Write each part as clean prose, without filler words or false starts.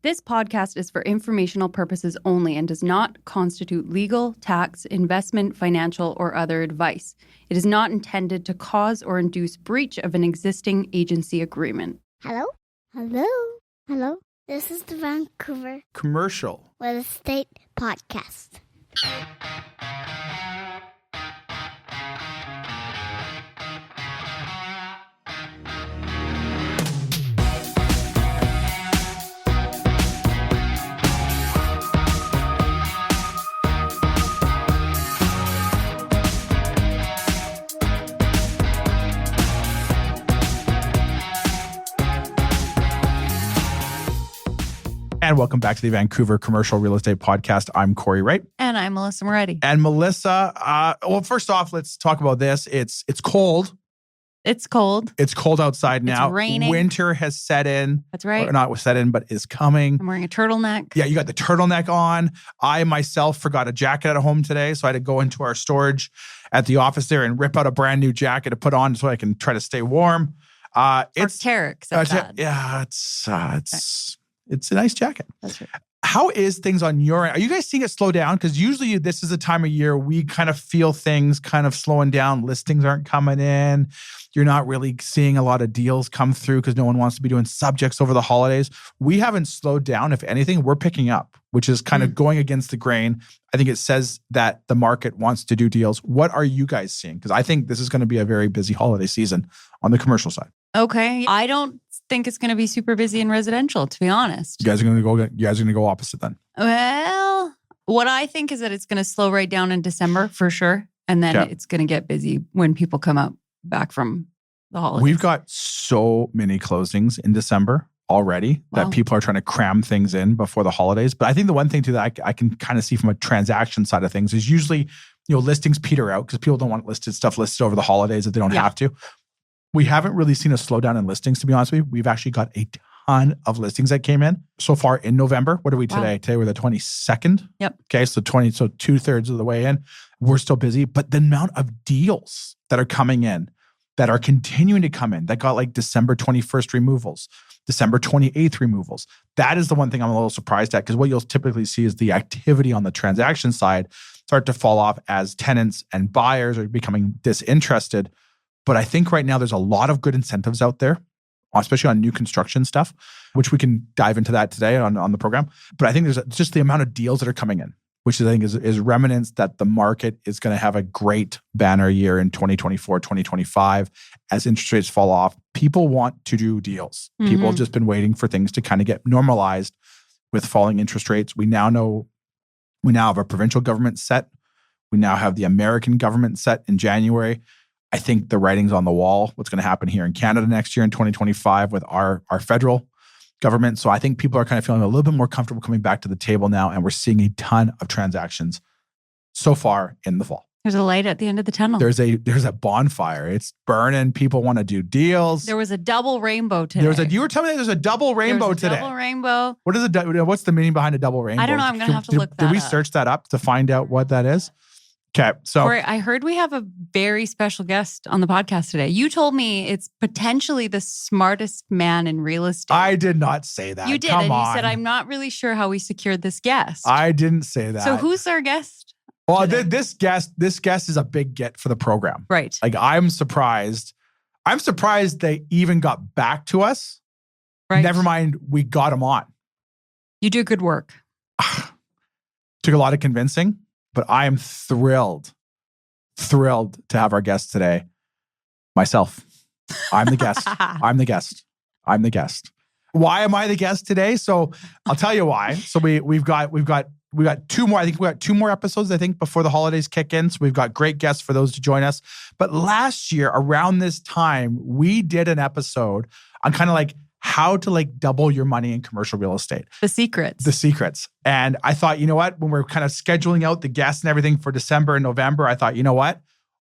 This podcast is for informational purposes only and does not constitute legal, tax, investment, financial, or other advice. It is not intended to cause or induce breach of an existing agency agreement. Hello? Hello? Hello? This is the Vancouver Commercial Real Estate Podcast. And welcome back to the Vancouver Commercial Real Estate Podcast. I'm Cory Wright. And I'm Melisa Moretti. And Melisa, well, first off, let's talk about this. It's cold. It's cold. It's cold outside now. It's raining. Winter has set in. That's right. Or not set in, but is coming. I'm wearing a turtleneck. Yeah, you got the turtleneck on. I myself forgot a jacket at home today, so I had to go into our storage at the office there and rip out a brand new jacket to put on so I can try to stay warm. It's Terex. Yeah, it's a nice jacket. That's right. How is things on your end? Are you guys seeing it slow down? Because usually this is a time of year we kind of feel things kind of slowing down. Listings aren't coming in. You're not really seeing a lot of deals come through because no one wants to be doing subjects over the holidays. We haven't slowed down. If anything, we're picking up, which is kind of going against the grain. I think it says that the market wants to do deals. What are you guys seeing? Because I think this is going to be a very busy holiday season on the commercial side. Okay. I don't think it's going to be super busy in residential, to be honest. You guys are going to go opposite then. Well, what I think is that it's going to slow right down in December for sure. And then it's going to get busy when people come up back from the holidays. We've got so many closings in December already that people are trying to cram things in before the holidays. But I think the one thing too that I can kind of see from a transaction side of things is usually, listings peter out because people don't want stuff listed over the holidays if they don't have to. We haven't really seen a slowdown in listings, to be honest with you. We've actually got a ton of listings that came in so far in November. What are we today? Today we're the 22nd. Yep. Okay, so 2/3 of the way in. We're still busy. But the amount of deals that are coming in, that are continuing to come in, that got like December 21st removals, December 28th removals. That is the one thing I'm a little surprised at because what you'll typically see is the activity on the transaction side start to fall off as tenants and buyers are becoming disinterested. But I think right now there's a lot of good incentives out there, especially on new construction stuff, which we can dive into that today on the program. But I think there's just the amount of deals that are coming in, which I think is remnants that the market is going to have a great banner year in 2024, 2025. As interest rates fall off, people want to do deals. Mm-hmm. People have just been waiting for things to kind of get normalized with falling interest rates. We now have a provincial government set. We now have the American government set in January. I think the writing's on the wall, what's going to happen here in Canada next year in 2025 with our federal government. So I think people are kind of feeling a little bit more comfortable coming back to the table now, and we're seeing a ton of transactions so far in the fall. There's a light at the end of the tunnel. There's a bonfire. It's burning. People want to do deals. There was a double rainbow today. You were telling me there's a double rainbow today. Double rainbow. What's the meaning behind a double rainbow? I don't know. I'm going to have to look that up. Did we search that up to find out what that is? Okay, so Cory, I heard we have a very special guest on the podcast today. You told me it's potentially the smartest man in real estate. I did not say that. You did, Come and on. you said, I'm not really sure how we secured this guest. I didn't say that. So who's our guest? Well, this guest is a big get for the program. Right. Like I'm surprised they even got back to us. Right. Never mind, we got him on. You do good work. Took a lot of convincing. But I am thrilled to have our guest today. Myself. I'm the guest. I'm the guest. Why am I the guest today? So I'll tell you why. So we've got two more. I think we got two more episodes, before the holidays kick in. So we've got great guests for those to join us. But last year, around this time, we did an episode on kind of like how to double your money in commercial real estate. The secrets. And I thought, you know what? When we're kind of scheduling out the guests and everything for December and November, I thought, you know what?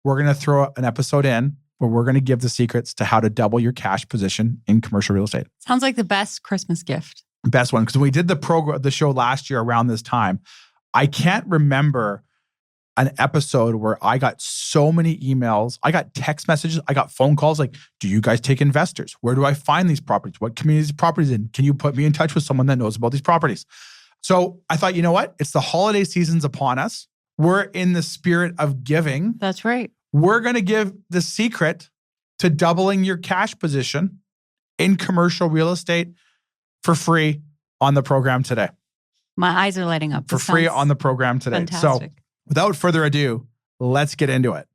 We're going to throw an episode in where we're going to give the secrets to how to double your cash position in commercial real estate. Sounds like the best Christmas gift. Best one. Because when we did the show last year around this time, I can't remember an episode where I got so many emails, I got text messages, I got phone calls like, do you guys take investors? Where do I find these properties? What communities properties in? Can you put me in touch with someone that knows about these properties? So I thought, you know what? It's the holiday season's upon us. We're in the spirit of giving. That's right. We're going to give the secret to doubling your cash position in commercial real estate for free on the program today. My eyes are lighting up. For free on the program today. Fantastic. So without further ado, let's get into it.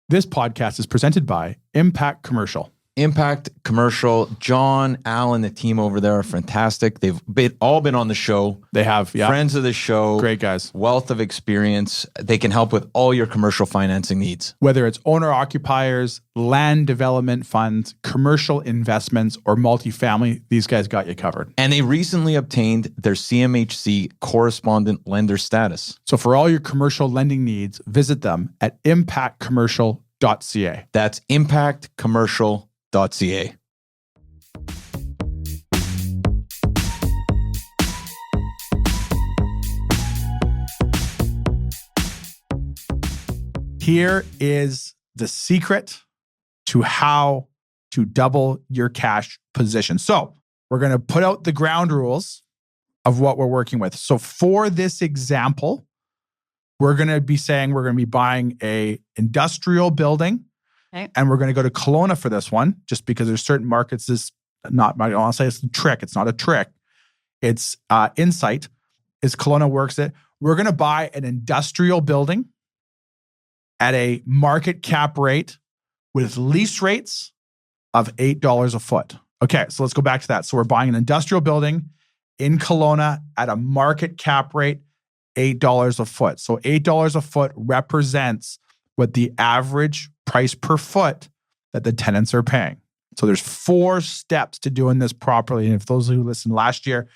This podcast is presented by Impact Commercial. Impact Commercial. John, Alan, the team over there are fantastic. They've all been on the show. They have, yeah. Friends of the show. Great guys. Wealth of experience. They can help with all your commercial financing needs. Whether it's owner-occupiers, land development funds, commercial investments, or multifamily, these guys got you covered. And they recently obtained their CMHC correspondent lender status. So for all your commercial lending needs, visit them at impactcommercial.ca. That's impactcommercial.ca. Here is the secret to how to double your cash position. So we're going to put out the ground rules of what we're working with. So for this example, we're going to be saying we're going to be buying a industrial building. Okay. And we're going to go to Kelowna for this one, just because there's certain markets. This not, I don't want to say it's a trick. It's not a trick. It's insight. Is Kelowna works it? We're going to buy an industrial building at a market cap rate with lease rates of $8 a foot. Okay, so let's go back to that. So we're buying an industrial building in Kelowna at a market cap rate, $8 a foot. So $8 a foot represents what the average price per foot that the tenants are paying. So there's 4 steps to doing this properly. And if those who listened last year,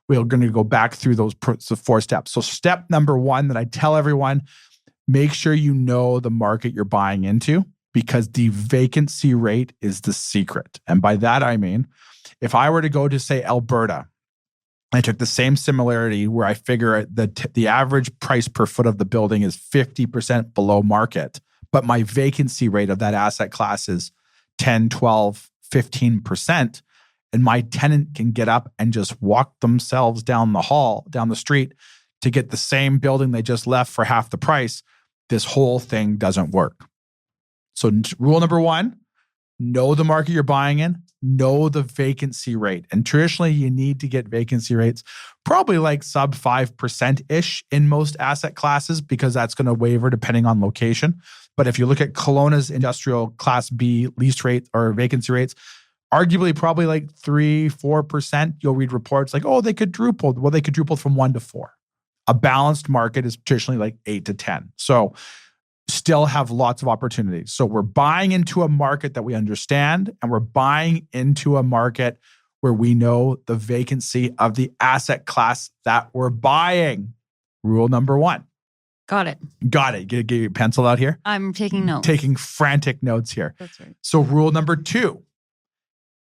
we're going to go back through those 4 steps. So step number 1 that I tell everyone, make sure you know the market you're buying into, because the vacancy rate is the secret. And by that, I mean, if I were to go to, say, Alberta, I took the same similarity where I figure that the average price per foot of the building is 50% below market, but my vacancy rate of that asset class is 10, 12, 15%, and my tenant can get up and just walk themselves down the street to get the same building they just left for half the price, this whole thing doesn't work. So rule number 1, know the market you're buying in, know the vacancy rate. And traditionally, you need to get vacancy rates probably like sub 5%-ish in most asset classes, because that's going to waver depending on location. But if you look at Kelowna's industrial class B lease rate or vacancy rates, arguably probably like 3-4%. You'll read reports like, oh, they quadrupled. Well, they quadrupled from 1 to 4. A balanced market is traditionally like 8 to 10. So still have lots of opportunities. So we're buying into a market that we understand, and we're buying into a market where we know the vacancy of the asset class that we're buying. Rule number 1. Got it. Get your pencil out here. I'm taking notes. Taking frantic notes here. That's right. So rule number 2,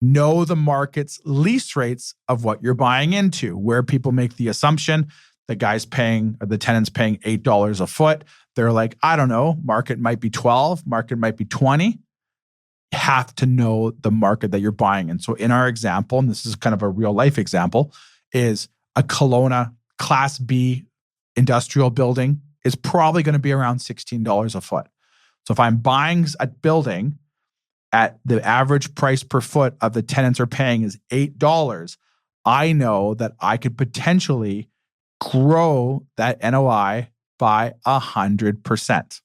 know the market's lease rates of what you're buying into, where people make the assumption the guy's paying, or the tenant's paying $8 a foot. They're like, I don't know, market might be 12, market might be 20. You have to know the market that you're buying in. So in our example, and this is kind of a real life example, is a Kelowna Class B industrial building is probably going to be around $16 a foot. So if I'm buying a building at the average price per foot of the tenants are paying is $8, I know that I could potentially grow that NOI by 100%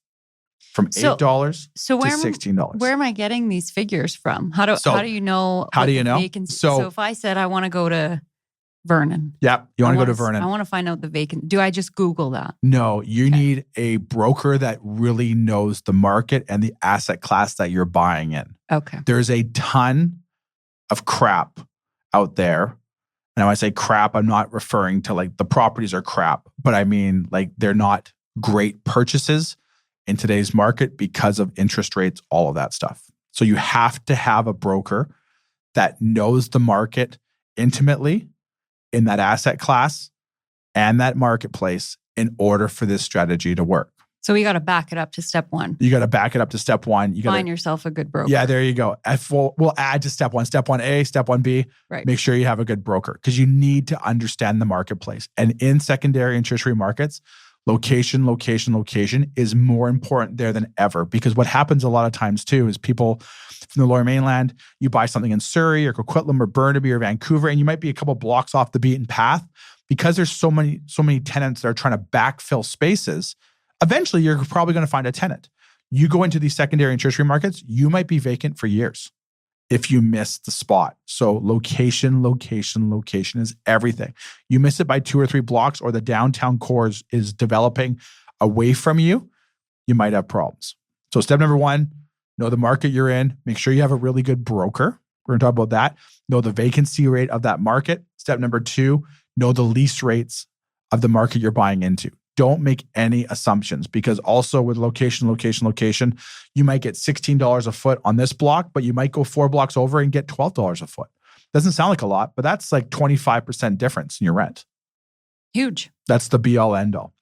from $8 to $16. Where am I getting these figures from? How do you know? How do you know? So if I said I want to go to Vernon. Yeah, you want to go to Vernon. I want to find out the vacant. Do I just Google that? No, you need a broker that really knows the market and the asset class that you're buying in. Okay. There's a ton of crap out there. And when I say crap, I'm not referring to like the properties are crap, but I mean like they're not great purchases in today's market because of interest rates, all of that stuff. So you have to have a broker that knows the market intimately in that asset class and that marketplace in order for this strategy to work. So we got to back it up to step one. You got to back it up to step one. You got Find yourself a good broker. Yeah, there you go. We'll add to step one. Step 1A, step 1B. Right. Make sure you have a good broker because you need to understand the marketplace. And in secondary and tertiary markets, location is more important there than ever, because what happens a lot of times too is people from the Lower Mainland, you buy something in Surrey or Coquitlam or Burnaby or Vancouver, and you might be a couple blocks off the beaten path. Because there's so many tenants that are trying to backfill spaces, eventually you're probably going to find a tenant. You go into these secondary and tertiary markets, you might be vacant for years if you miss the spot. So location is everything. You miss it by 2 or 3 blocks, or the downtown core is developing away from you, you might have problems. So step number 1, know the market you're in. Make sure you have a really good broker. We're going to talk about that. Know the vacancy rate of that market. Step number 2, know the lease rates of the market you're buying into. Don't make any assumptions, because also with location, you might get $16 a foot on this block, but you might go 4 blocks over and get $12 a foot. Doesn't sound like a lot, but that's like 25% difference in your rent. Huge. That's the be all end all.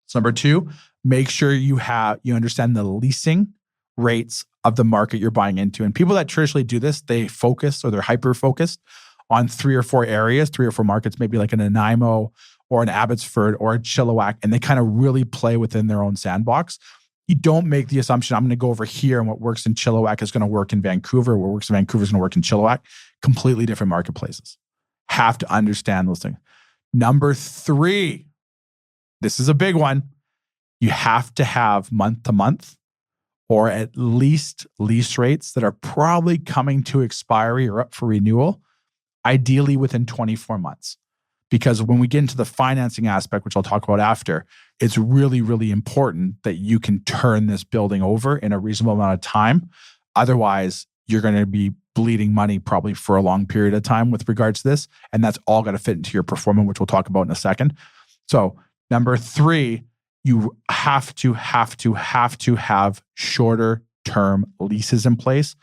So number 2, make sure you understand the leasing rates of the market you're buying into. And people that traditionally do this, they focus, or they're hyper focused on 3 or 4 areas, 3 or 4 markets, maybe like a Nanaimo or an Abbotsford or a Chilliwack, and they kind of really play within their own sandbox. You don't make the assumption, I'm going to go over here and what works in Chilliwack is going to work in Vancouver. What works in Vancouver is going to work in Chilliwack. Completely different marketplaces. Have to understand those things. Number 3, this is a big one. You have to have month to month, or at least lease rates that are probably coming to expiry or up for renewal, ideally within 24 months. Because when we get into the financing aspect, which I'll talk about after, it's really, really important that you can turn this building over in a reasonable amount of time. Otherwise, you're going to be bleeding money probably for a long period of time with regards to this. And that's all got to fit into your performance, which we'll talk about in a second. So number 3, you have to have shorter term leases in place,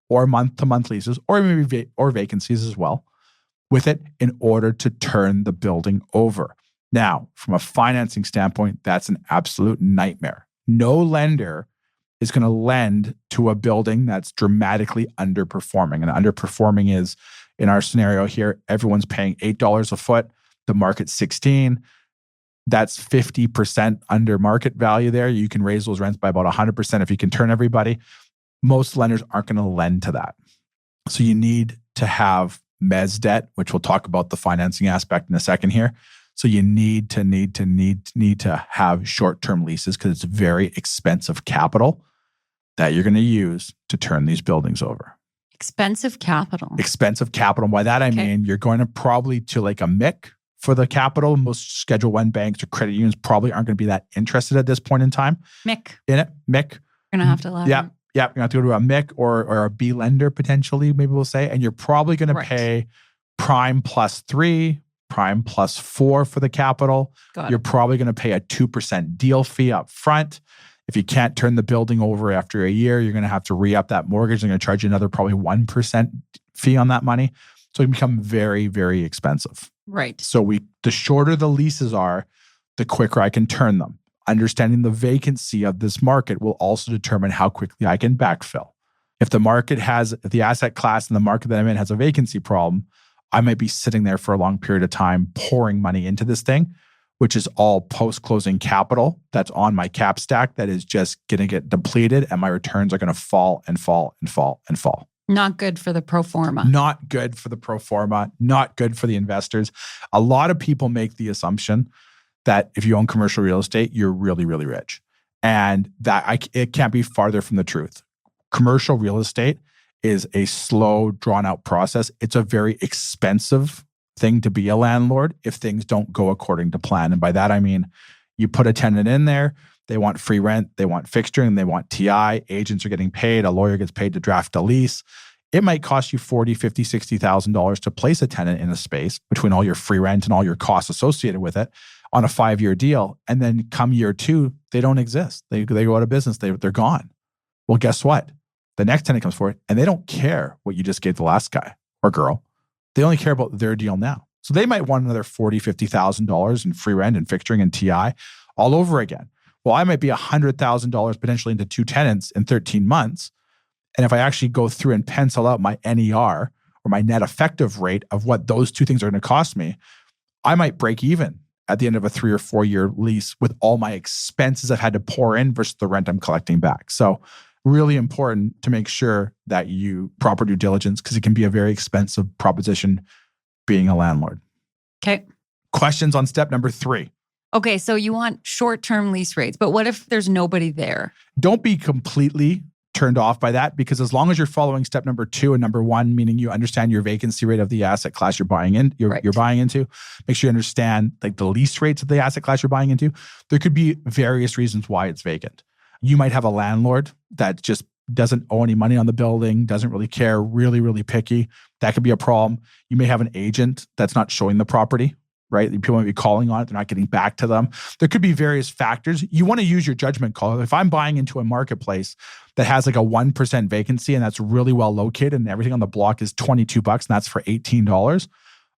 or month-to-month leases, or maybe vacancies as well with it, in order to turn the building over. Now, from a financing standpoint, that's an absolute nightmare. No lender is going to lend to a building that's dramatically underperforming. And underperforming is, in our scenario here, everyone's paying $8 a foot, the market's $16. That's 50% under market value there. You can raise those rents by about 100% if you can turn everybody. Most lenders aren't going to lend to that. So you need to have mezz debt, which we'll talk about the financing aspect in a second here. So you need to have short-term leases, because it's very expensive capital that you're going to use to turn these buildings over. Expensive capital. And by that I mean you're going to probably to like a MIC for the capital. Most Schedule I banks or credit unions probably aren't going to be that interested at this point in time. MIC. In it. MIC. You're going to have to let Yeah. Yeah, you're going to have to go to a MIC or a B lender potentially, maybe we'll say, and you're probably going to pay prime +3, prime +4 for the capital. You're probably going to pay a 2% deal fee up front. If you can't turn the building over after a year, you're going to have to re-up that mortgage. They're going to charge you another probably 1% fee on that money. So it can become very, very expensive. Right. So the shorter the leases are, the quicker I can turn them. Understanding the vacancy of this market will also determine how quickly I can backfill. If the asset class in the market that I'm in has a vacancy problem, I might be sitting there for a long period of time pouring money into this thing, which is all post-closing capital that's on my cap stack that is just going to get depleted, and my returns are going to fall and fall and fall and fall. Not good for the pro forma. Not good for the pro forma. Not good for the investors. A lot of people make the assumption that if you own commercial real estate, you're really, really rich. And it can't be farther from the truth. Commercial real estate is a slow, drawn-out process. It's a very expensive thing to be a landlord if things don't go according to plan. And by that, I mean, you put a tenant in there, they want free rent, they want fixturing, they want TI, agents are getting paid, a lawyer gets paid to draft a lease. It might cost you $40,000, $50,000, $60,000 to place a tenant in a space between all your free rent and all your costs associated with it on a 5-year deal. And then come year 2, they don't exist. They go out of business. They're gone. Well, guess what? The next tenant comes forward and they don't care what you just gave the last guy or girl. They only care about their deal now. So they might want another $40,000, $50,000 in free rent and fixturing and TI all over again. Well, I might be $100,000 potentially into 2 tenants in 13 months. And if I actually go through and pencil out my NER or my net effective rate of what those two things are going to cost me, I might break even at the end of a 3 or 4 year lease with all my expenses I've had to pour in versus the rent I'm collecting back. So really important to make sure that you proper due diligence, because it can be a very expensive proposition being a landlord. Okay. Questions on step number 3. Okay, so you want short-term lease rates, but what if there's nobody there? Don't be completely turned off by that, because as long as you're following step number 2 and number 1, meaning you understand your vacancy rate of the asset class you're buying into, make sure you understand like the lease rates of the asset class you're buying into. There could be various reasons why it's vacant. You might have a landlord that just doesn't owe any money on the building, doesn't really care, really, really picky. That could be a problem. You may have an agent that's not showing the property, right? People might be calling on it. They're not getting back to them. There could be various factors. You want to use your judgment call. If I'm buying into a marketplace that has like a 1% vacancy and that's really well located and everything on the block is $22 and that's for $18,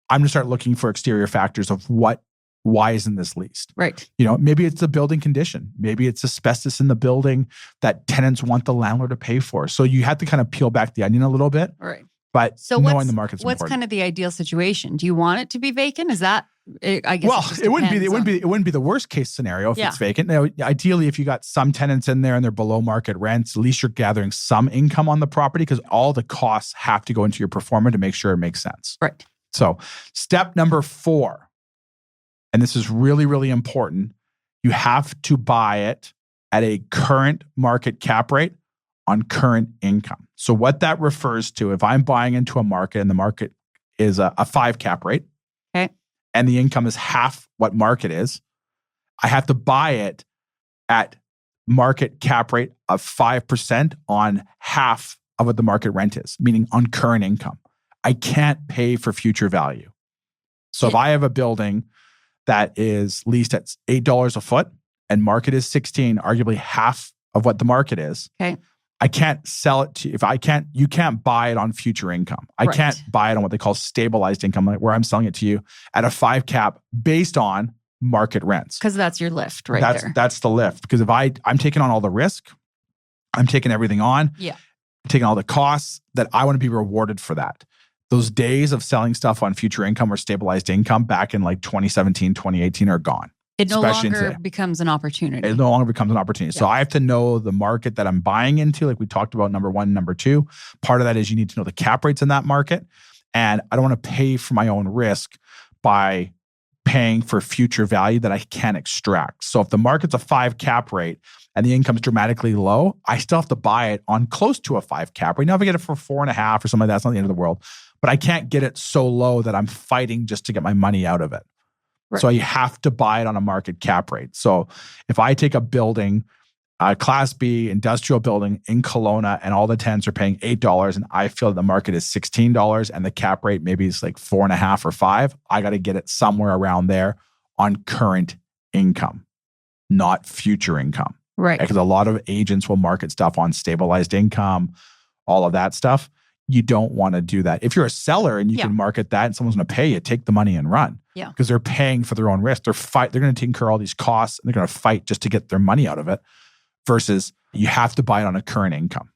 I'm going to start looking for exterior factors of why isn't this leased? Right. Maybe it's the building condition. Maybe it's asbestos in the building that tenants want the landlord to pay for. So you have to kind of peel back the onion a little bit. All right. But so knowing the market's important. What's kind of the ideal situation? Do you want it to be vacant? Is that, I guess? Well, it wouldn't be the worst case scenario if it's vacant. Now, ideally, if you got some tenants in there and they're below market rents, at least you're gathering some income on the property, because all the costs have to go into your pro forma to make sure it makes sense. Right. So step number 4, and this is really, really important. You have to buy it at a current market cap rate on current income. So what that refers to, if I'm buying into a market and the market is a 5 cap rate, okay, and the income is half what market is, I have to buy it at market cap rate of 5% on half of what the market rent is, meaning on current income. I can't pay for future value. So if I have a building that is leased at $8 a foot and market is 16, arguably half of what the market is, okay, I can't sell it to you. You can't buy it on future income. I can't buy it on what they call stabilized income, like where I'm selling it to you at a 5 cap based on market rents. Because that's your lift there. That's the lift. Because if I'm taking on all the risk, I'm taking everything on, taking all the costs, that I want to be rewarded for that. Those days of selling stuff on future income or stabilized income back in like 2017, 2018 are gone. It no longer becomes an opportunity. It no longer becomes an opportunity. Yeah. So I have to know the market that I'm buying into, like we talked about number 1, number 2. Part of that is you need to know the cap rates in that market. And I don't want to pay for my own risk by paying for future value that I can't extract. So if the market's a 5 cap rate and the income's dramatically low, I still have to buy it on close to a 5 cap rate. Now if I get it for 4.5 or something like that, it's not the end of the world. But I can't get it so low that I'm fighting just to get my money out of it. Right. So you have to buy it on a market cap rate. So if I take a building, a Class B industrial building in Kelowna, and all the tenants are paying $8, and I feel that the market is $16 and the cap rate maybe is like 4.5 or 5, I got to get it somewhere around there on current income, not future income. Right. Because a lot of agents will market stuff on stabilized income, all of that stuff. You don't want to do that. If you're a seller and you can market that and someone's going to pay you, take the money and run. Yeah. Because they're paying for their own risk. They're going to incur all these costs and they're going to fight just to get their money out of it, versus you have to buy it on a current income.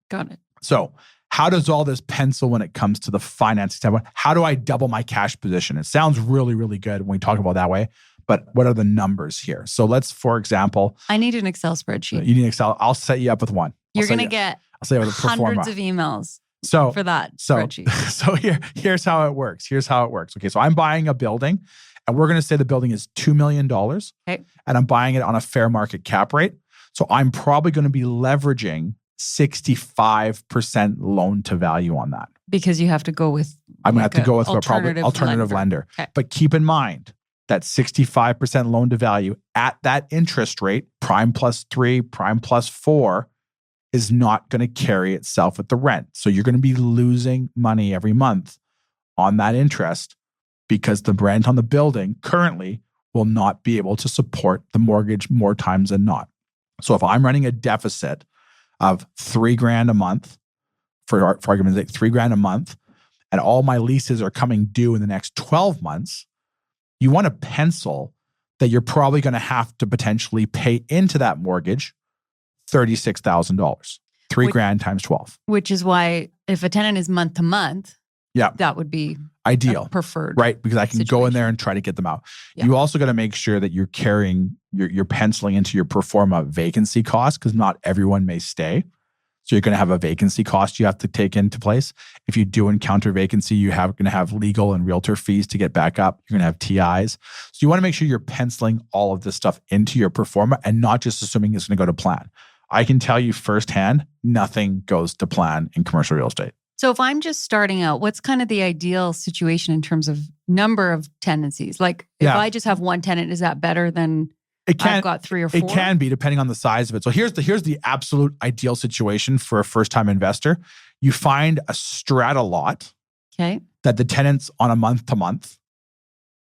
Got it. So how does all this pencil when it comes to the financing standpoint? How do I double my cash position? It sounds really, really good when we talk about it that way, but what are the numbers here? So let's, for example, I need an Excel spreadsheet. You need Excel. I'll set you up with one. You're going to get hundreds of emails. For that spreadsheet. So here's how it works. Okay, so I'm buying a building, and we're going to say the building is $2 million, and I'm buying it on a fair market cap rate. So I'm probably going to be leveraging 65% loan to value on that. Because you have to go with I'm going to have to go with a probably alternative lender. Okay. But keep in mind that 65% loan to value at that interest rate, prime plus 3, prime plus 4, is not going to carry itself with the rent. So you're going to be losing money every month on that interest, because the rent on the building currently will not be able to support the mortgage more times than not. So if I'm running a deficit of $3,000 a month, for argument's sake, $3,000 a month, and all my leases are coming due in the next 12 months, you want to pencil that you're probably going to have to potentially pay into that mortgage $36,000. $3,000 times 12. Which is why if a tenant is month to month, that would be ideal, preferred, right? Because I can go in situation. there and try to get them out. Yeah. You also got to make sure that you're carrying, you're penciling into your pro forma vacancy cost, because not everyone may stay. So you're going to have a vacancy cost you have to take into place. If you do encounter vacancy, you're going to have legal and realtor fees to get back up. You're going to have TIs. So you want to make sure you're penciling all of this stuff into your pro forma and not just assuming it's going to go to plan. I can tell you firsthand, nothing goes to plan in commercial real estate. So if I'm just starting out, what's kind of the ideal situation in terms of number of tenancies? Like if I just have one tenant, is that better than I've got 3 or 4? It can be, depending on the size of it. So here's the absolute ideal situation for a first-time investor. You find a strata lot that the tenant's on a month-to-month,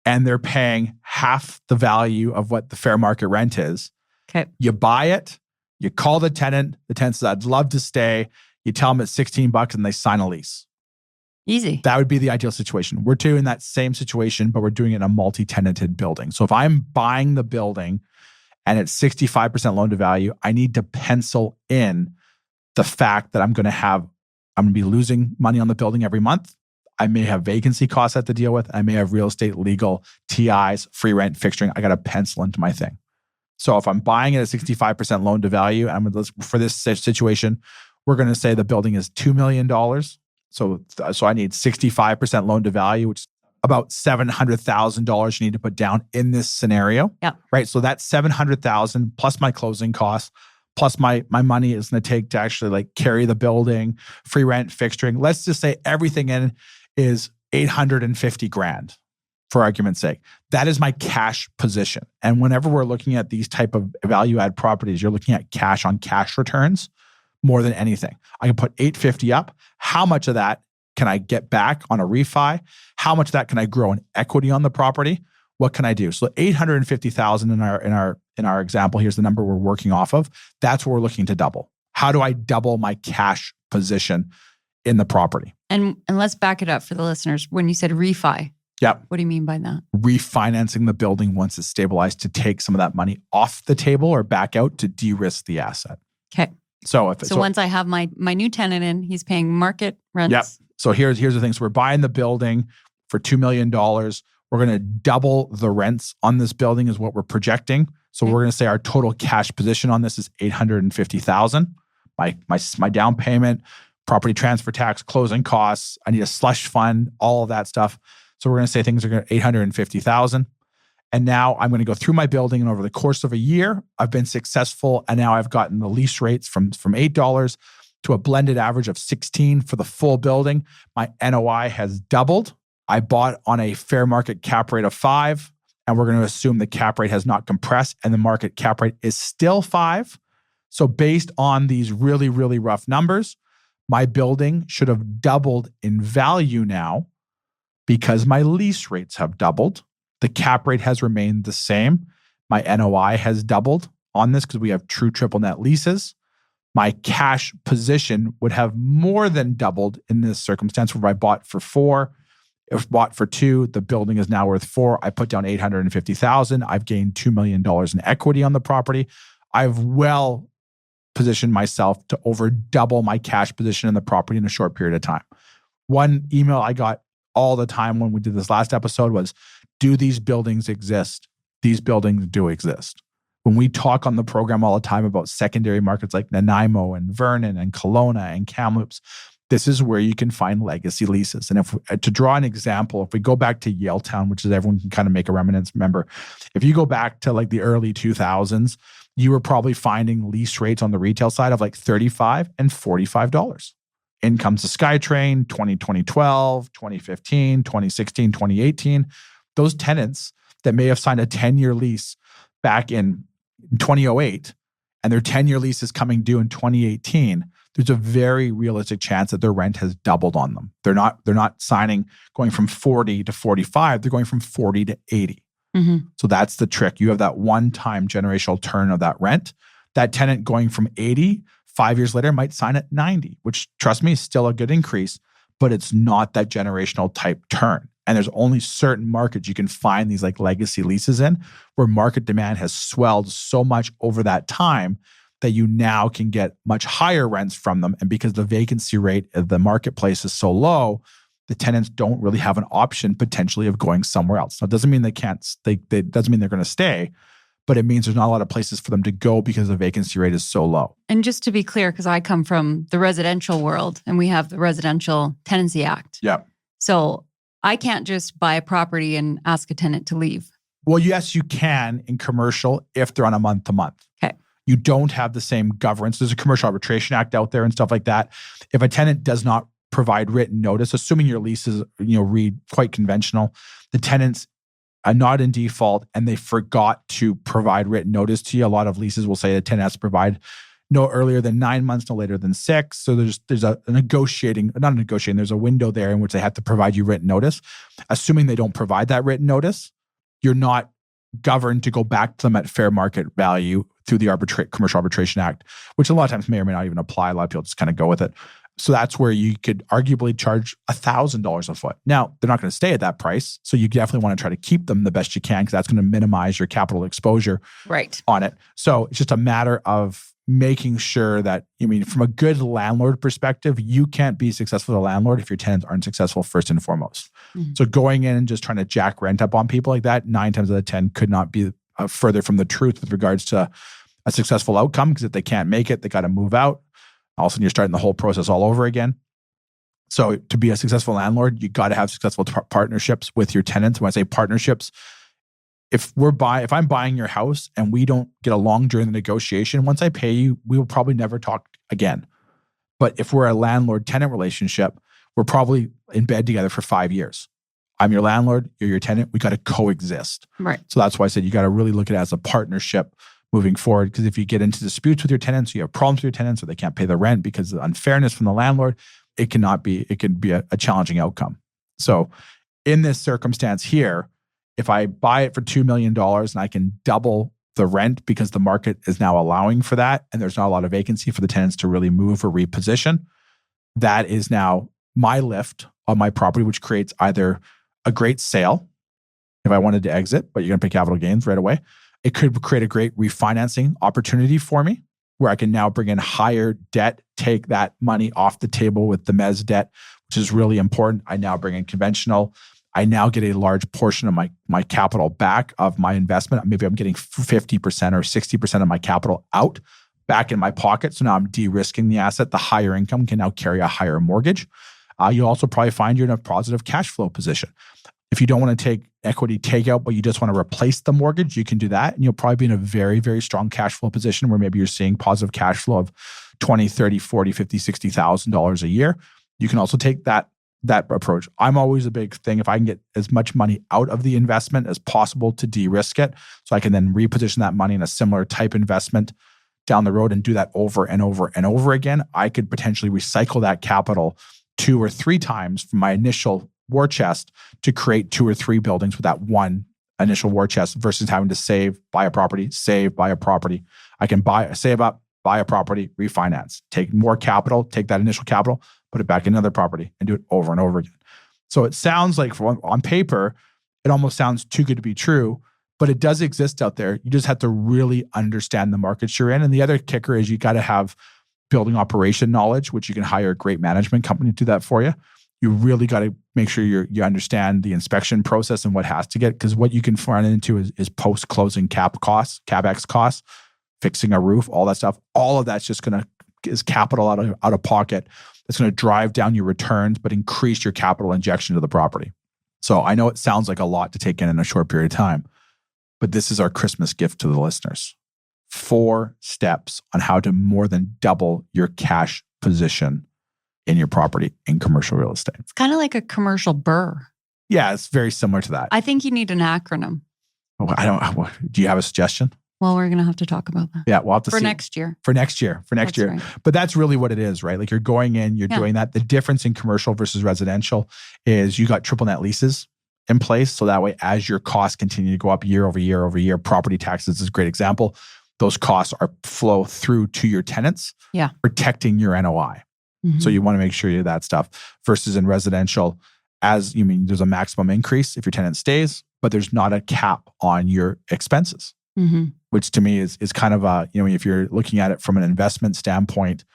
and they're paying half the value of what the fair market rent is. Okay. You buy it, you call the tenant says, I'd love to stay. You tell them it's $16 and they sign a lease. Easy. That would be the ideal situation. We're doing that same situation, but we're doing it in a multi-tenanted building. So if I'm buying the building and it's 65% loan to value, I need to pencil in the fact that I'm going to be losing money on the building every month. I may have vacancy costs I have to deal with. I may have real estate, legal, TIs, free rent, fixturing. I got to pencil into my thing. So if I'm buying it at 65% loan to value, for this situation, we're going to say the building is $2 million. So I need 65% loan to value, which is about $700,000 you need to put down in this scenario. Yeah. Right. So that's $700,000 plus my closing costs, plus my money is going to take to actually like carry the building, free rent, fixturing. Let's just say everything in is $850,000 for argument's sake. That is my cash position. And whenever we're looking at these type of value add properties, you're looking at cash on cash returns more than anything. I can put $850 up. How much of that can I get back on a refi? How much of that can I grow in equity on the property? What can I do? So $850,000 in our example, here's the number we're working off of. That's what we're looking to double. How do I double my cash position in the property? And let's back it up for the listeners. When you said refi, what do you mean by that? Refinancing the building once it's stabilized to take some of that money off the table or back out to de-risk the asset. Okay. So once I have my new tenant in, he's paying market rents. Yep. So here's the thing. So we're buying the building for $2 million. We're going to double the rents on this building is what we're projecting. So we're going to say our total cash position on this is $850,000. My down payment, property transfer tax, closing costs. I need a slush fund, all of that stuff. So we're going to say things are going to $850,000. And now I'm going to go through my building, and over the course of a year, I've been successful. And now I've gotten the lease rates from $8 to a blended average of $16 for the full building. My NOI has doubled. I bought on a fair market cap rate of 5, and we're going to assume the cap rate has not compressed and the market cap rate is still 5. So based on these really, really rough numbers, my building should have doubled in value now because my lease rates have doubled. The cap rate has remained the same. My NOI has doubled on this because we have true triple net leases. My cash position would have more than doubled in this circumstance where I bought for 4. If bought for 2, the building is now worth 4. I put down $850,000. I've gained $2 million in equity on the property. I've well positioned myself to over double my cash position in the property in a short period of time. One email I got all the time when we did this last episode was, do these buildings exist? These buildings do exist. When we talk on the program all the time about secondary markets like Nanaimo and Vernon and Kelowna and Kamloops, this is where you can find legacy leases. And to draw an example, if we go back to Yaletown, which is everyone can kind of make a reminiscence, remember, if you go back to like the early 2000s, you were probably finding lease rates on the retail side of like $35 and $45. In comes the SkyTrain, 2012, 2015, 2016, 2018. Those tenants that may have signed a 10-year lease back in 2008 and their 10-year lease is coming due in 2018, there's a very realistic chance that their rent has doubled on them. They're not signing going from 40 to 45, they're going from 40 to 80. Mm-hmm. So that's the trick. You have that one-time generational turn of that rent. That tenant going from 80, 5 years later might sign at 90, which trust me is still a good increase, but it's not that generational type turn. And there's only certain markets you can find these like legacy leases in where market demand has swelled so much over that time that you now can get much higher rents from them. And because the vacancy rate of the marketplace is so low, the tenants don't really have an option potentially of going somewhere else. Now, it doesn't mean they can't, doesn't mean they're going to stay, but it means there's not a lot of places for them to go because the vacancy rate is so low. And just to be clear, because I come from the residential world and we have the Residential Tenancy Act. Yeah. So I can't just buy a property and ask a tenant to leave. Well, yes, you can in commercial if they're on a month to month. Okay. You don't have the same governance. There's a Commercial Arbitration Act out there and stuff like that. If a tenant does not provide written notice, assuming your leases, read quite conventional, the tenants are not in default and they forgot to provide written notice to you. A lot of leases will say the tenant has to provide no earlier than 9 months, no later than 6. So there's there's a window there in which they have to provide you written notice. Assuming they don't provide that written notice, you're not governed to go back to them at fair market value through the Commercial Arbitration Act, which a lot of times may or may not even apply. A lot of people just kind of go with it. So that's where you could arguably charge $1,000 a foot. Now, they're not going to stay at that price. So you definitely want to try to keep them the best you can because that's going to minimize your capital exposure on it. So it's just a matter of making sure that, from a good landlord perspective, you can't be successful as a landlord if your tenants aren't successful first and foremost. Mm-hmm. So going in and just trying to jack rent up on people like that, 9 times out of 10 could not be further from the truth with regards to a successful outcome, because if they can't make it, they got to move out. All of a sudden, you're starting the whole process all over again. So to be a successful landlord, you got to have successful partnerships with your tenants. When I say partnerships, if I'm buying your house and we don't get along during the negotiation, once I pay you, we will probably never talk again. But if we're a landlord-tenant relationship, we're probably in bed together for 5 years. I'm your landlord, you're your tenant. We got to coexist. Right. So that's why I said you got to really look at it as a partnership moving forward. Because if you get into disputes with your tenants, you have problems with your tenants, or they can't pay the rent because of the unfairness from the landlord, it can be a challenging outcome. So in this circumstance here, if I buy it for $2 million and I can double the rent because the market is now allowing for that, and there's not a lot of vacancy for the tenants to really move or reposition, that is now my lift on my property, which creates either a great sale if I wanted to exit, but you're going to pay capital gains right away. It could create a great refinancing opportunity for me where I can now bring in higher debt, take that money off the table with the mezz debt, which is really important. I now bring in conventional. I now get a large portion of my capital back of my investment. Maybe I'm getting 50% or 60% of my capital out back in my pocket. So now I'm de-risking the asset. The higher income can now carry a higher mortgage. You'll also probably find you're in a positive cash flow position. If you don't want to take equity takeout, but you just want to replace the mortgage, you can do that. And you'll probably be in a very, very strong cash flow position where maybe you're seeing positive cash flow of $20,000, $30,000, $40,000, $50,000, $60,000 a year. You can also take that approach. I'm always a big thing. If I can get as much money out of the investment as possible to de-risk it, so I can then reposition that money in a similar type investment down the road and do that over and over and over again, I could potentially recycle that capital 2 or 3 times from my initial war chest to create 2 or 3 buildings with that one initial war chest versus having to save, buy a property, save, buy a property. I can save up, buy a property, refinance, take more capital, take that initial capital, put it back in another property and do it over and over again. So it sounds like on paper, it almost sounds too good to be true, but it does exist out there. You just have to really understand the markets you're in. And the other kicker is you got to have building operation knowledge, which you can hire a great management company to do that for you. You really got to make sure you understand the inspection process and what has to get, because what you can run into is post-closing CapEx costs, fixing a roof, all that stuff. All of that's just is capital out of pocket. That's going to drive down your returns, but increase your capital injection to the property. So I know it sounds like a lot to take in a short period of time, but this is our Christmas gift to the listeners. 4 steps on how to more than double your cash position in your property in commercial real estate. It's kind of like a commercial BRRRR. Yeah, it's very similar to that. I think you need an acronym. Do you have a suggestion? Well, we're going to have to talk about that. Yeah, we'll have to see. For next year. Right. But that's really what it is, right? Like you're going in, you're doing that. The difference in commercial versus residential is you got triple net leases in place. So that way, as your costs continue to go up year over year over year, property taxes is a great example. Those costs flow through to your tenants, protecting your NOI. Mm-hmm. So you want to make sure you do that stuff versus in residential. there's a maximum increase if your tenant stays, but there's not a cap on your expenses, which to me is kind of if you're looking at it from an investment standpoint,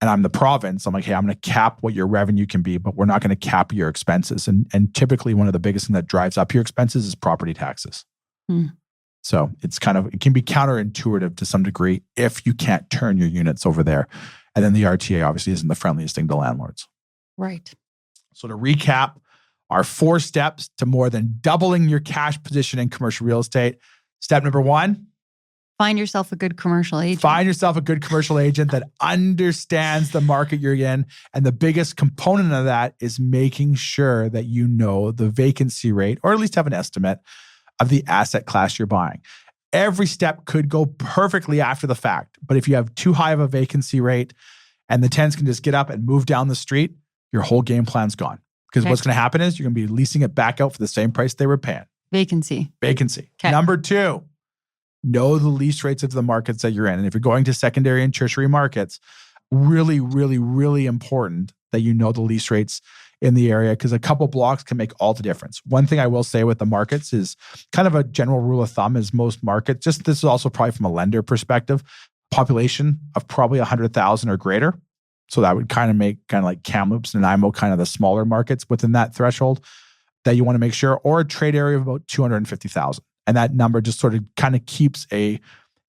and I'm the province, I'm like, hey, I'm going to cap what your revenue can be, but we're not going to cap your expenses. And typically one of the biggest things that drives up your expenses is property taxes. So it can be counterintuitive to some degree if you can't turn your units over there. And then the RTA obviously isn't the friendliest thing to landlords. Right. So to recap, our 4 steps to more than doubling your cash position in commercial real estate. Step number 1. Find yourself a good commercial agent. Find yourself a good commercial agent that understands the market you're in. And the biggest component of that is making sure that you know the vacancy rate, or at least have an estimate of the asset class you're buying. Every step could go perfectly after the fact. But if you have too high of a vacancy rate and the tenants can just get up and move down the street, your whole game plan's gone. Because what's going to happen is you're going to be leasing it back out for the same price they were paying. Vacancy. Okay. Number 2, know the lease rates of the markets that you're in. And if you're going to secondary and tertiary markets, really, really, really important that you know the lease rates in the area, because a couple blocks can make all the difference. One thing I will say with the markets is kind of a general rule of thumb is most markets, this is also probably from a lender perspective, population of probably 100,000 or greater. So that would kind of make like Kamloops, Nanaimo, kind of the smaller markets within that threshold that you want to make sure, or a trade area of about 250,000. And that number just sort of kind of keeps a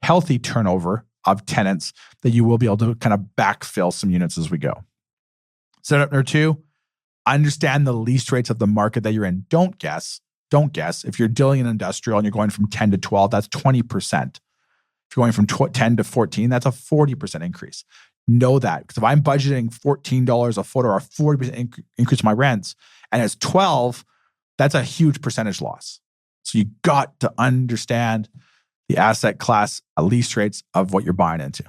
healthy turnover of tenants that you will be able to kind of backfill some units as we go. Setup number 2, understand the lease rates of the market that you're in. Don't guess. If you're dealing in industrial and you're going from 10 to 12, that's 20%. If you're going from 10 to 14, that's a 40% increase. Know that, because if I'm budgeting $14 a foot or a 40% increase in my rents, and it's 12, that's a huge percentage loss. So you got to understand the asset class lease rates of what you're buying into.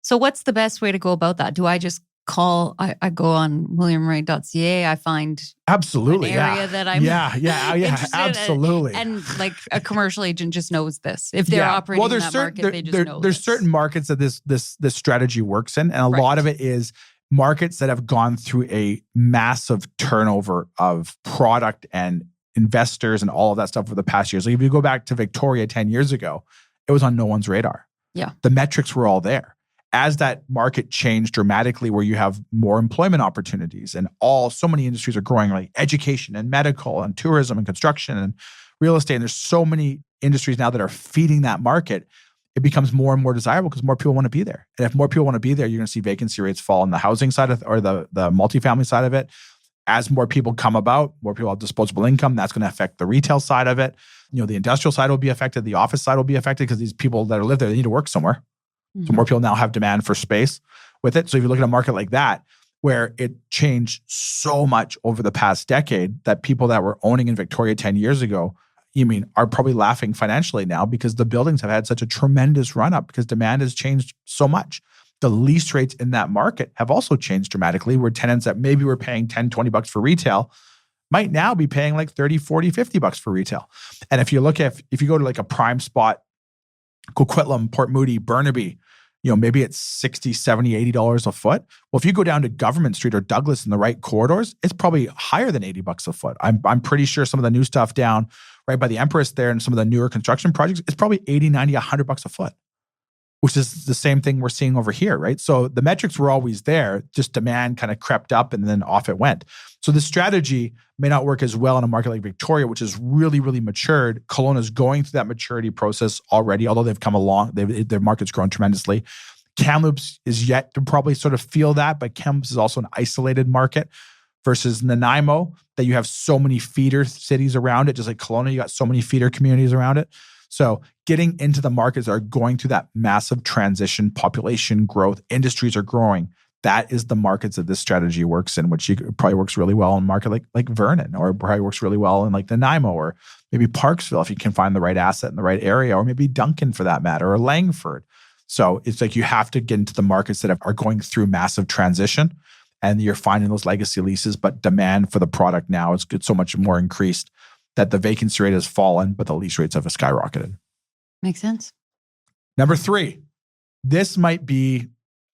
So what's the best way to go about that? Do I just call, I go on williamwright.ca, I find absolutely an area that I'm absolutely. And like a commercial agent just knows this. If they're operating in that market, they just know there's certain markets that this strategy works in. And a lot of it is markets that have gone through a massive turnover of product and investors and all of that stuff over the past years. Like if you go back to Victoria 10 years ago, it was on no one's radar. Yeah. The metrics were all there. As that market changed dramatically, where you have more employment opportunities and so many industries are growing, like education and medical and tourism and construction and real estate. And there's so many industries now that are feeding that market. It becomes more and more desirable because more people want to be there. And if more people want to be there, you're going to see vacancy rates fall on the housing side or the multifamily side of it. As more people come about, more people have disposable income, that's going to affect the retail side of it. The industrial side will be affected. The office side will be affected because these people that live there, they need to work somewhere. So more people now have demand for space with it. So if you look at a market like that, where it changed so much over the past decade, that people that were owning in Victoria 10 years ago, are probably laughing financially now because the buildings have had such a tremendous run up because demand has changed so much. The lease rates in that market have also changed dramatically, where tenants that maybe were paying $10-$20 for retail might now be paying like $30, $40, $50 for retail. And if you go to like a prime spot, Coquitlam, Port Moody, Burnaby, maybe it's $60, $70, $80 a foot. Well, if you go down to Government Street or Douglas in the right corridors, it's probably higher than $80 a foot. I'm pretty sure some of the new stuff down right by the Empress there and some of the newer construction projects, it's probably $80, $90, $100 a foot, which is the same thing we're seeing over here, right? So the metrics were always there, just demand kind of crept up and then off it went. So the strategy may not work as well in a market like Victoria, which is really, really matured. Kelowna is going through that maturity process already, although they've come along. Their market's grown tremendously. Kamloops is yet to probably sort of feel that, but Kamloops is also an isolated market versus Nanaimo, that you have so many feeder cities around it. Just like Kelowna, you got so many feeder communities around it. So getting into the markets that are going through that massive transition, population growth, industries are growing. That is the markets that this strategy works in, which probably works really well in a market like Vernon, or probably works really well in like Nanaimo, or maybe Parksville if you can find the right asset in the right area, or maybe Duncan for that matter, or Langford. So it's like you have to get into the markets that are going through massive transition, and you're finding those legacy leases, but demand for the product now is so much more increased that the vacancy rate has fallen, but the lease rates have skyrocketed. Makes sense. Number 3, this might be,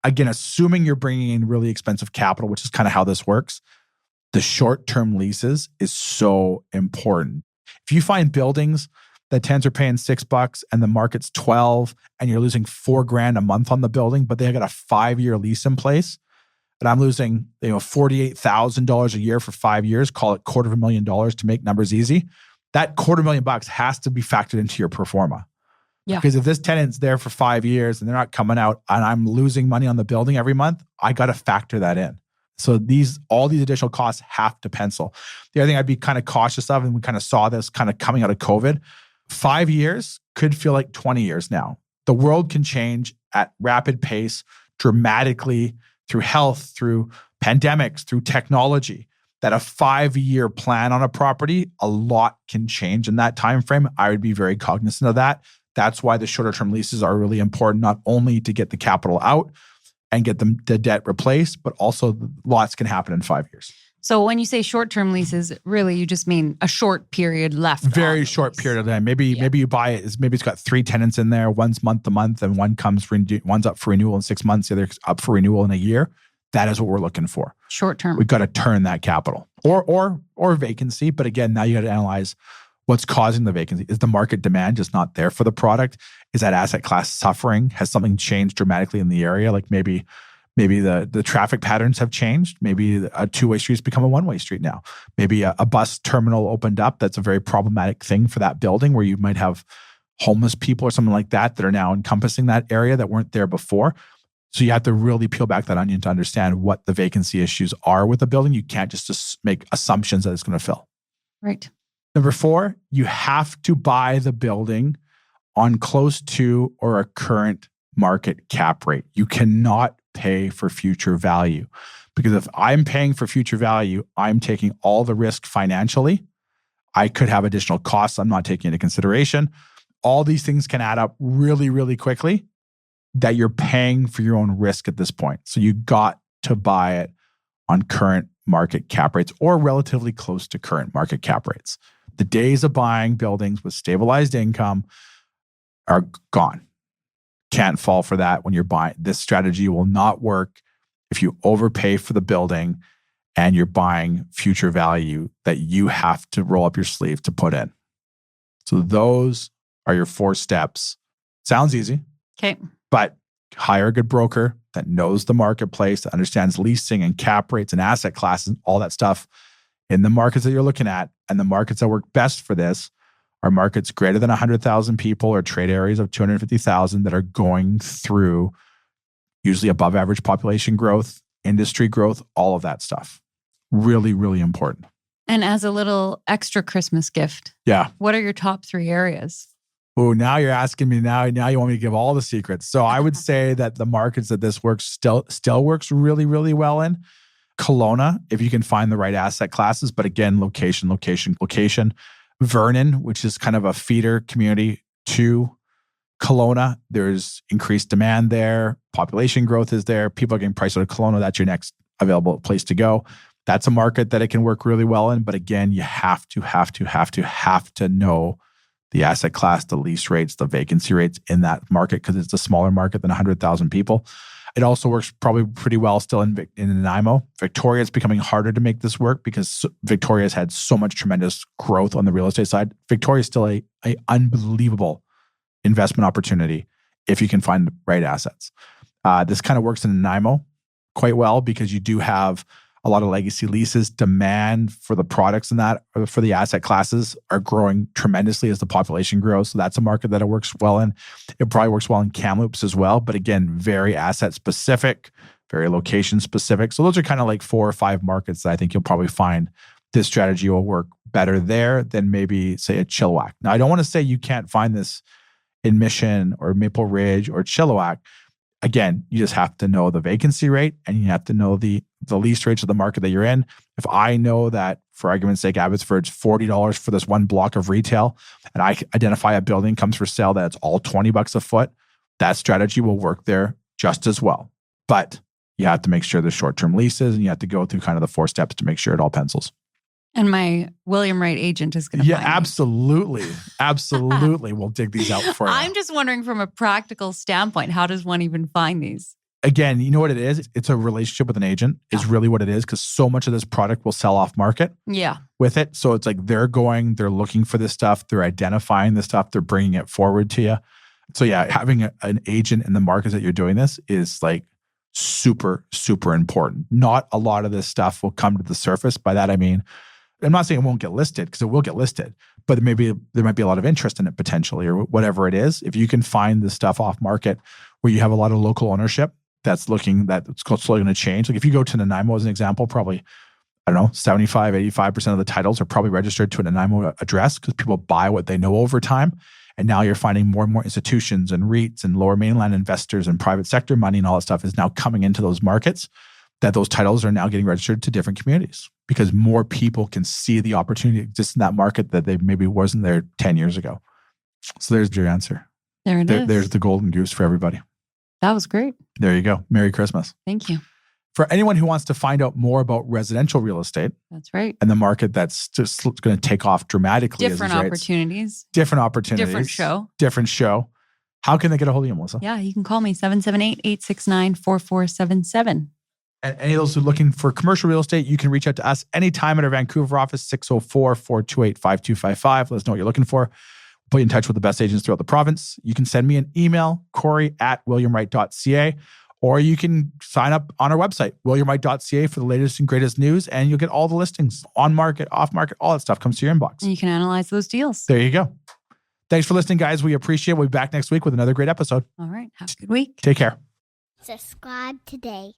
again, assuming you're bringing in really expensive capital, which is kind of how this works. The short-term leases is so important. If you find buildings that tenants are paying $6 and the market's 12 and you're losing $4,000 a month on the building, but they got a 5-year lease in place, and I'm losing, $48,000 a year for 5 years, call it $250,000 to make numbers easy. That $250,000 has to be factored into your pro forma. Yeah. Because if this tenant's there for 5 years and they're not coming out and I'm losing money on the building every month, I got to factor that in. So all these additional costs have to pencil. The other thing I'd be kind of cautious of, and we kind of saw this kind of coming out of COVID, 5 years could feel like 20 years now. The world can change at rapid pace, dramatically, through health, through pandemics, through technology. That a 5-year plan on a property, a lot can change in that time frame. I would be very cognizant of that. That's why the shorter term leases are really important, not only to get the capital out and get the debt replaced, but also lots can happen in 5 years. So when you say short-term leases, really you just mean a short period left. Very short period of time. Maybe you buy it, maybe it's got 3 tenants in there, one's month to month, and one's up for renewal in 6 months, the other's up for renewal in a year. That is what we're looking for. Short term. We've got to turn that capital or vacancy. But again, now you got to analyze what's causing the vacancy. Is the market demand just not there for the product? Is that asset class suffering? Has something changed dramatically in the area? Like maybe the traffic patterns have changed. Maybe a 2-way street's become a 1-way street now. Maybe a bus terminal opened up. That's a very problematic thing for that building where you might have homeless people or something like that are now encompassing that area that weren't there before. So you have to really peel back that onion to understand what the vacancy issues are with the building. You can't just make assumptions that it's going to fill. Right. Number 4, you have to buy the building on close to or a current market cap rate. You cannot pay for future value, because if I'm paying for future value, I'm taking all the risk financially. I could have additional costs I'm not taking into consideration. All these things can add up really, really quickly that you're paying for your own risk at this point. So you got to buy it on current market cap rates or relatively close to current market cap rates. The days of buying buildings with stabilized income are gone. Can't fall for that when you're buying. This strategy will not work if you overpay for the building and you're buying future value that you have to roll up your sleeve to put in. So those are your 4 steps. Sounds easy. Okay. But hire a good broker that knows the marketplace, that understands leasing and cap rates and asset classes and all that stuff in the markets that you're looking at. And the markets that work best for this are markets greater than 100,000 people or trade areas of 250,000 that are going through usually above average population growth, industry growth, all of that stuff. Really, really important. And as a little extra Christmas gift, what are your top 3 areas? Oh, now you're asking me. Now you want me to give all the secrets. So I would say that the markets that this works still works really, really well in. Kelowna, if you can find the right asset classes, but again, location. Vernon, which is kind of a feeder community to Kelowna. There's increased demand there. Population growth is there. People are getting priced out of Kelowna. That's your next available place to go. That's a market that it can work really well in. But again, you have to know the asset class, the lease rates, the vacancy rates in that market, because it's a smaller market than 100,000 people. It also works probably pretty well still in Nanaimo. Victoria is becoming harder to make this work because Victoria has had so much tremendous growth on the real estate side. Victoria is still a unbelievable investment opportunity if you can find the right assets. This kind of works in Nanaimo quite well because you do have a lot of legacy leases. Demand for the products and that, or for the asset classes, are growing tremendously as the population grows. So that's a market that it works well in. It probably works well in Kamloops as well. But again, very asset specific, very location specific. So those are kind of like 4 or 5 markets that I think you'll probably find this strategy will work better there than maybe, say, a Chilliwack. Now, I don't want to say you can't find this in Mission or Maple Ridge or Chilliwack. Again, you just have to know the vacancy rate and you have to know the lease rates of the market that you're in. If I know that, for argument's sake, Abbotsford's $40 for this one block of retail, and I identify a building comes for sale that's all $20 a foot, that strategy will work there just as well. But you have to make sure there's short-term leases and you have to go through kind of the 4 steps to make sure it all pencils. And my William Wright agent is going to find absolutely. Absolutely. We'll dig these out for you. I'm just wondering from a practical standpoint, how does one even find these? Again, you know what it is? It's a relationship with an agent is really what it is, because so much of this product will sell off market with it. So it's like they're looking for this stuff. They're identifying this stuff. They're bringing it forward to you. So yeah, having an agent in the markets that you're doing this is like super, super important. Not a lot of this stuff will come to the surface. By that, I mean, I'm not saying it won't get listed, because it will get listed, but there might be a lot of interest in it potentially, or whatever it is. If you can find this stuff off market where you have a lot of local ownership that's slowly going to change. Like if you go to Nanaimo as an example, probably, I don't know, 75, 85% of the titles are probably registered to a Nanaimo address, because people buy what they know over time. And now you're finding more and more institutions and REITs and lower mainland investors and private sector money and all that stuff is now coming into those markets, that those titles are now getting registered to different communities, because more people can see the opportunity that exists in that market that they maybe wasn't there 10 years ago. So there's your answer. There it is. There's the golden goose for everybody. That was great. There you go. Merry Christmas. Thank you. For anyone who wants to find out more about residential real estate, that's right, and the market that's just going to take off dramatically, different opportunities, different show. How can they get a hold of you, Melissa? Yeah, you can call me 778-869-4477. And any of those who are looking for commercial real estate, you can reach out to us anytime at our Vancouver office, 604-428-5255. Let us know what you're looking for. Put you in touch with the best agents throughout the province. You can send me an email, Cory@williamwright.ca, or you can sign up on our website, williamwright.ca, for the latest and greatest news, and you'll get all the listings, on market, off market, all that stuff comes to your inbox. And you can analyze those deals. There you go. Thanks for listening, guys. We appreciate it. We'll be back next week with another great episode. All right. Have a good week. Take care. Subscribe today.